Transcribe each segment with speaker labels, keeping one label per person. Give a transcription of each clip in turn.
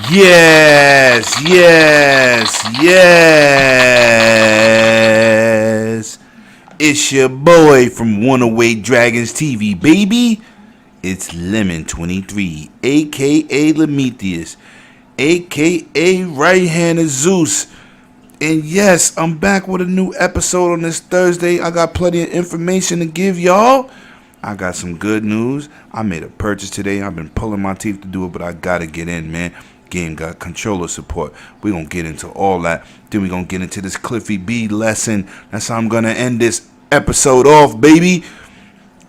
Speaker 1: Yes, yes, yes. It's your boy from 108 Dragons TV, baby. It's Lemon 23, aka Lemetheus, aka Right Hand of Zeus. And yes, I'm back with a new episode on this Thursday. I got plenty of information to give y'all. I got some good news. I made a purchase today. I've been pulling my teeth to do it, but I gotta get in, man. Game got controller support. We're gonna get into all that. Then we're gonna get into this Cliffy B lesson. That's how I'm gonna end this episode off, baby.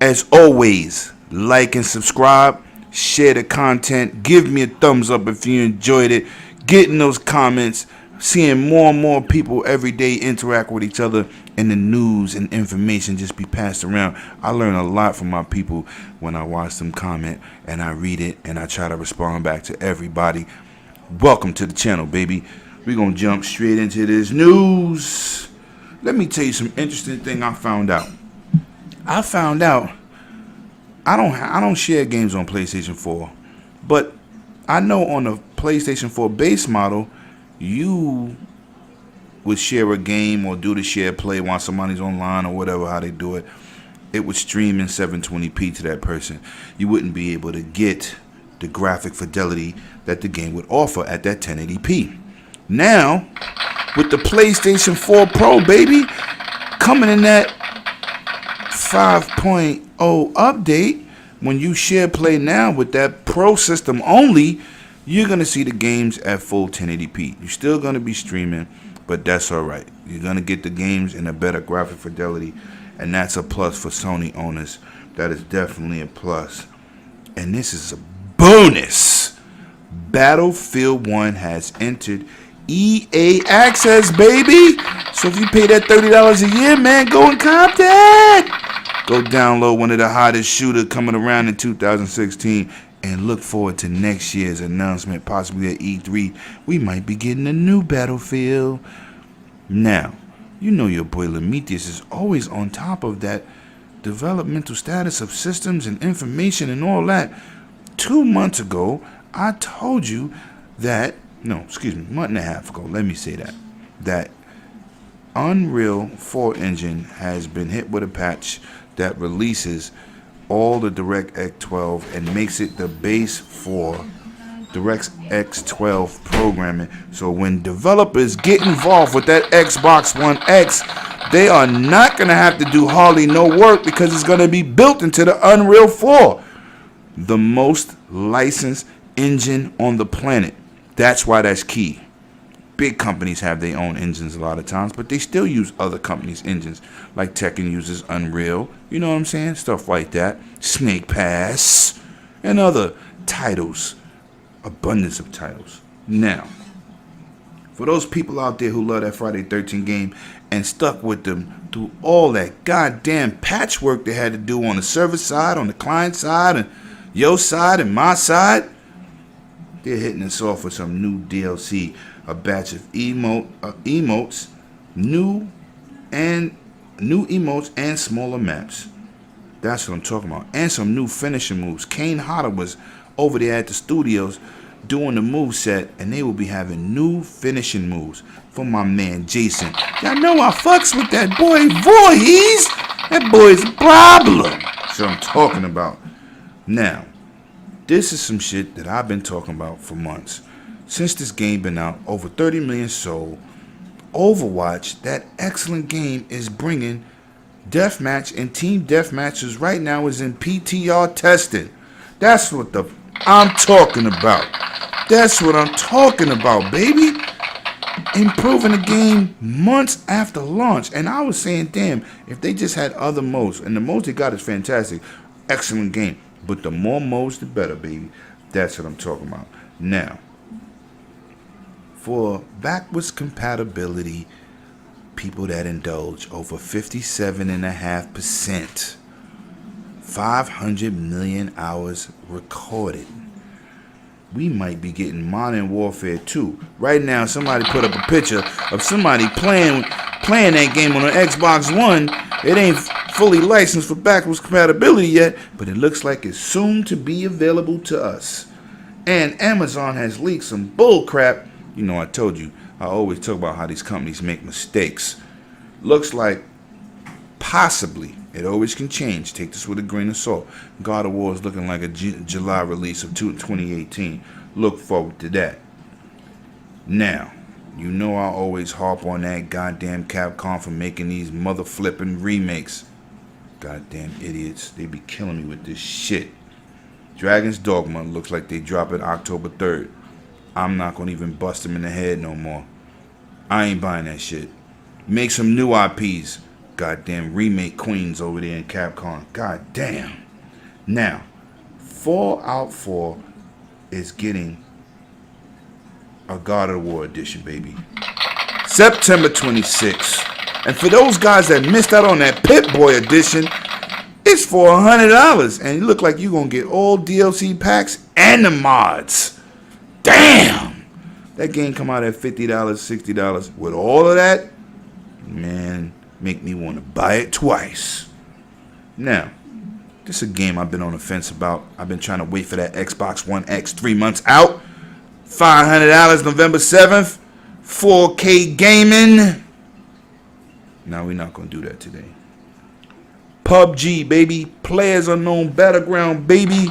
Speaker 1: As always, like and subscribe, share the content, give me a thumbs up if you enjoyed it, get in those comments, seeing more and more people every day interact with each other, and the news and information just be passed around. I learn a lot from my people when I watch them comment and I read it and I try to respond back to everybody. Welcome to the channel, baby. We're gonna jump straight into this news. Let me tell you some interesting thing I found out. I don't share games on PlayStation 4, but I know on the PlayStation 4 base model, you would share a game or do the share play while somebody's online or whatever, how they do it. It would stream in 720p to that person. You wouldn't be able to get the graphic fidelity that the game would offer at that 1080p. Now, with the PlayStation 4 Pro, baby, coming in that 5.0 update, when you share play now with that Pro system only, you're going to see the games at full 1080p. You're still going to be streaming, but that's all right. You're going to get the games in a better graphic fidelity, and that's a plus for Sony owners. That is definitely a plus. And this is a bonus. Battlefield 1 has entered EA Access, baby. So if you pay that $30 a year, man, go and cop that. Go download one of the hottest shooters coming around in 2016. And look forward to next year's announcement, possibly at E3. We might be getting a new Battlefield. Now, you know your boy Lemetheus is always on top of that developmental status of systems and information and all that. 2 months ago, I told you that, month and a half ago, let me say that Unreal 4 engine has been hit with a patch that releases all the DX 12 and makes it the base for DX 12 programming. So when developers get involved with that Xbox One X, they are not going to have to do hardly no work because it's going to be built into the Unreal 4, the most licensed engine on the planet. That's why that's key. Big companies have their own engines a lot of times, but they still use other companies' engines. Like Tekken uses Unreal, you know what I'm saying? Stuff like that. Snake Pass, and other titles. Abundance of titles. Now, for those people out there who love that Friday 13 game and stuck with them through all that goddamn patchwork they had to do on the server side, on the client side, and your side and my side, they're hitting us off with some new DLC. A batch of emotes, new emotes and smaller maps. That's what I'm talking about. And some new finishing moves. Kane Hodder was over there at the studios doing the move set, and they will be having new finishing moves from my man Jason. Y'all know I fucks with that boy Voorhees. That boy's a problem. That's what I'm talking about. Now, this is some shit that I've been talking about for months. Since this game been out, over 30 million sold. Overwatch, that excellent game, is bringing deathmatch and team deathmatches right now is in PTR testing. That's what I'm talking about. That's what I'm talking about, baby. Improving the game months after launch. And I was saying, damn, if they just had other modes, and the modes they got is fantastic, excellent game. But the more modes, the better, baby. That's what I'm talking about. Now, for backwards compatibility, people that indulge, over 57.5%, 500 million hours recorded. We might be getting Modern Warfare 2. Right now, somebody put up a picture of somebody playing that game on an Xbox One. It ain't fully licensed for backwards compatibility yet, but it looks like it's soon to be available to us. And Amazon has leaked some bull crap. You know, I told you, I always talk about how these companies make mistakes. Looks like possibly, it always can change. Take this with a grain of salt. God of War is looking like a July release of 2018. Look forward to that. Now, you know I always harp on that goddamn Capcom for making these mother flipping remakes. Goddamn idiots. They be killing me with this shit. Dragon's Dogma looks like they drop it October 3rd. I'm not gonna even bust them in the head no more. I ain't buying that shit. Make some new IPs. Goddamn remake queens over there in Capcom. Goddamn. Now, Fallout 4 is getting a God of War edition, baby. September 26th. And for those guys that missed out on that Pip-Boy edition, it's for $100. And you look like you're going to get all DLC packs and the mods. Damn! That game come out at $50, $60. With all of that, man, make me want to buy it twice. Now, this is a game I've been on the fence about. I've been trying to wait for that Xbox One X 3 months out. $500 November 7th. 4K gaming. Now we're not going to do that today. PUBG, baby. Players Unknown Battleground, baby.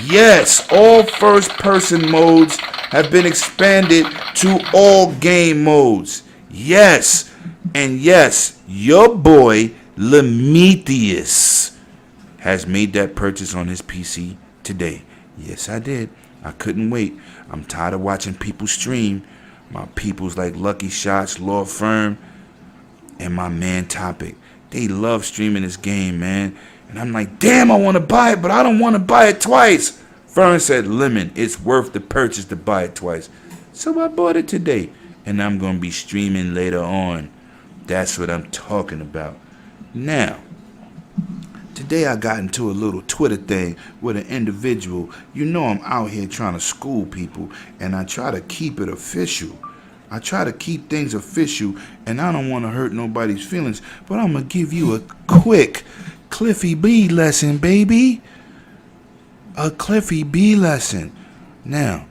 Speaker 1: Yes, all first-person modes have been expanded to all game modes. Yes, and yes, your boy Lemetheus has made that purchase on his PC today. Yes, I did. I couldn't wait. I'm tired of watching people stream. My peoples like Lucky Shots, Lord Firm, and my man Topic. They love streaming this game, man. And I'm like, damn, I want to buy it, but I don't want to buy it twice. Fern said, Lemon, it's worth the purchase to buy it twice. So I bought it today. And I'm going to be streaming later on. That's what I'm talking about. Now, today I got into a little Twitter thing with an individual. You know I'm out here trying to school people, and I try to keep it official. I try to keep things official, and I don't want to hurt nobody's feelings, but I'm going to give you a quick Cliffy B lesson, baby. A Cliffy B lesson. Now,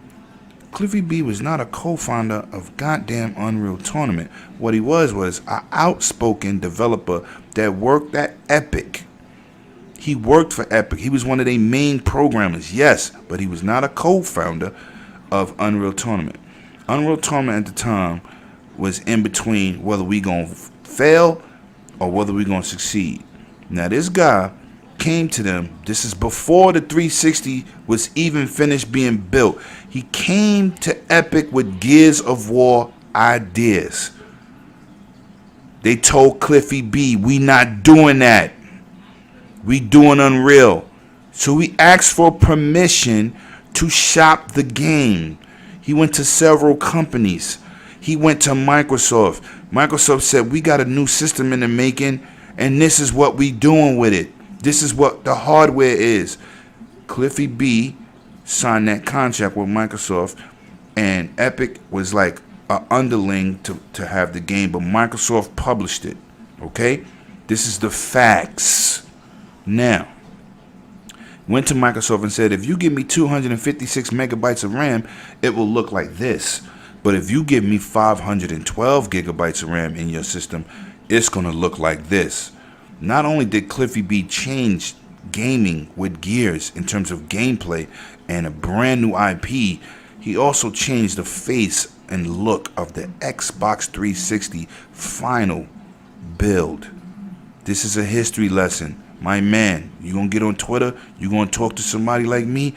Speaker 1: Cliffy B was not a co-founder of goddamn Unreal Tournament. What he was an outspoken developer that worked at Epic. He worked for Epic. He was one of their main programmers, yes, but he was not a co-founder of Unreal Tournament. Unreal Tournament at the time was in between whether we gonna fail or whether we gonna succeed. Now this guy came to them. This is before the 360 was even finished being built. He came to Epic with Gears of War ideas. They told Cliffy B, we not doing that. We doing Unreal. So he asked for permission to shop the game. He went to several companies. He went to Microsoft. Microsoft said, we got a new system in the making, and this is what we doing with it. This is what the hardware is. Cliffy B signed that contract with Microsoft, and Epic was like an underling to have the game, but Microsoft published it. Okay? This is the facts. Now, went to Microsoft and said, if you give me 256 megabytes of RAM, it will look like this. But if you give me 512 gigabytes of RAM in your system, it's going to look like this. Not only did Cliffy B change gaming with Gears in terms of gameplay and a brand new IP, he also changed the face and look of the Xbox 360 final build. This is a history lesson. My man, you gonna get on Twitter, you gonna talk to somebody like me,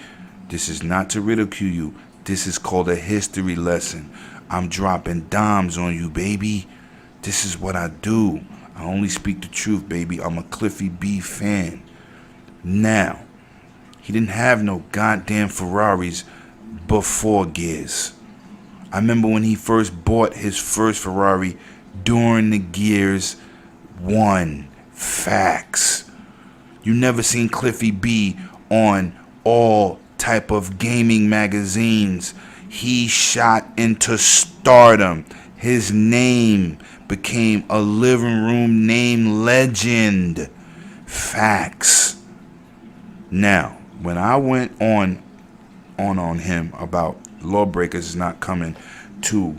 Speaker 1: this is not to ridicule you. This is called a history lesson. I'm dropping dimes on you, baby. This is what I do. I only speak the truth, baby. I'm a Cliffy B fan. Now, he didn't have no goddamn Ferraris before Gears. I remember when he first bought his first Ferrari during the Gears 1. Facts. You never seen Cliffy B on all type of gaming magazines. He shot into stardom. His name became a living room name legend. Facts. Now, when I went on on him about Lawbreakers is not coming to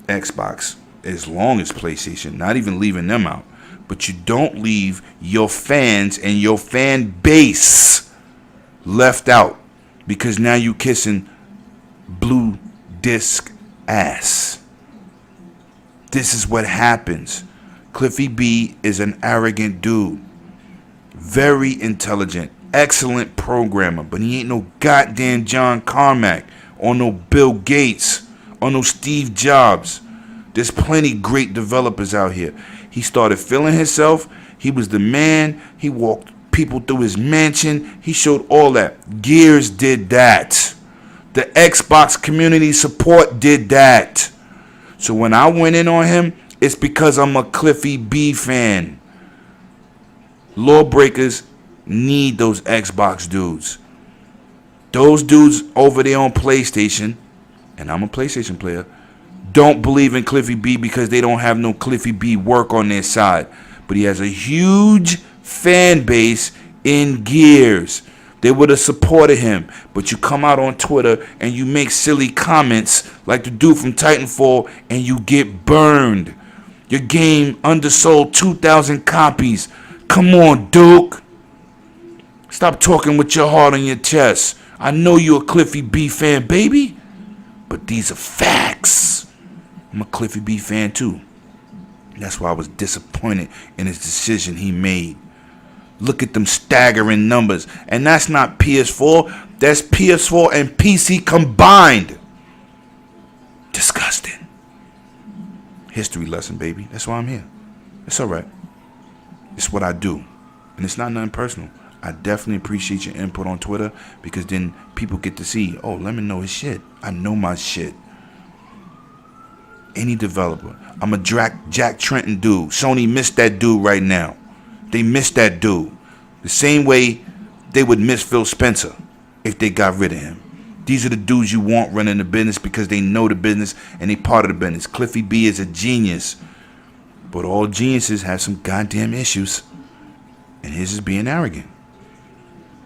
Speaker 1: Xbox as long as PlayStation, not even leaving them out. But you don't leave your fans and your fan base left out, because now you kissing blue disc ass. This is what happens. Cliffy B is an arrogant dude. Very intelligent, excellent programmer, but he ain't no goddamn John Carmack or no Bill Gates or no Steve Jobs. There's plenty great developers out here. He started feeling himself. He was the man. He walked people through his mansion. He showed all that. Gears did that. The Xbox community support did that. So when I went in on him, it's because I'm a Cliffy B fan. Lawbreakers need those Xbox dudes. Those dudes over there on PlayStation, and I'm a PlayStation player, don't believe in Cliffy B because they don't have no Cliffy B work on their side. But he has a huge fan base in Gears. They would have supported him. But you come out on Twitter and you make silly comments like the dude from Titanfall and you get burned. Your game undersold 2,000 copies. Come on, Duke. Stop talking with your heart on your chest. I know you're a Cliffy B fan, baby. But these are facts. I'm a Cliffy B fan too. That's why I was disappointed in his decision he made. Look at them staggering numbers. And that's not PS4. That's PS4 and PC combined. Disgusting. History lesson, baby. That's why I'm here. It's alright. It's what I do. And it's not nothing personal. I definitely appreciate your input on Twitter, because then people get to see, oh, let me know his shit. I know my shit. Any developer. I'm a Jack Trenton dude. Sony missed that dude right now. They missed that dude. The same way they would miss Phil Spencer if they got rid of him. These are the dudes you want running the business because they know the business and they part of the business. Cliffy B is a genius. But all geniuses have some goddamn issues. And his is being arrogant.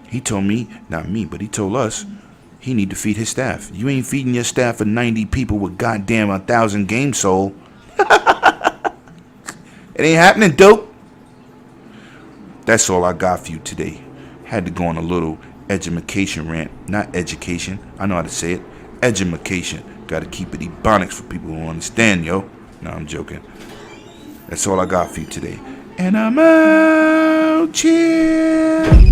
Speaker 1: He told me, not me, but he told us, he need to feed his staff. You ain't feeding your staff of 90 people with goddamn 1,000 games sold. It ain't happening, dope. That's all I got for you today. Had to go on a little edumacation rant. Not education. I know how to say it. Edumacation. Gotta keep it ebonics for people who understand, yo. No, I'm joking. That's all I got for you today. And I'm out. Cheers.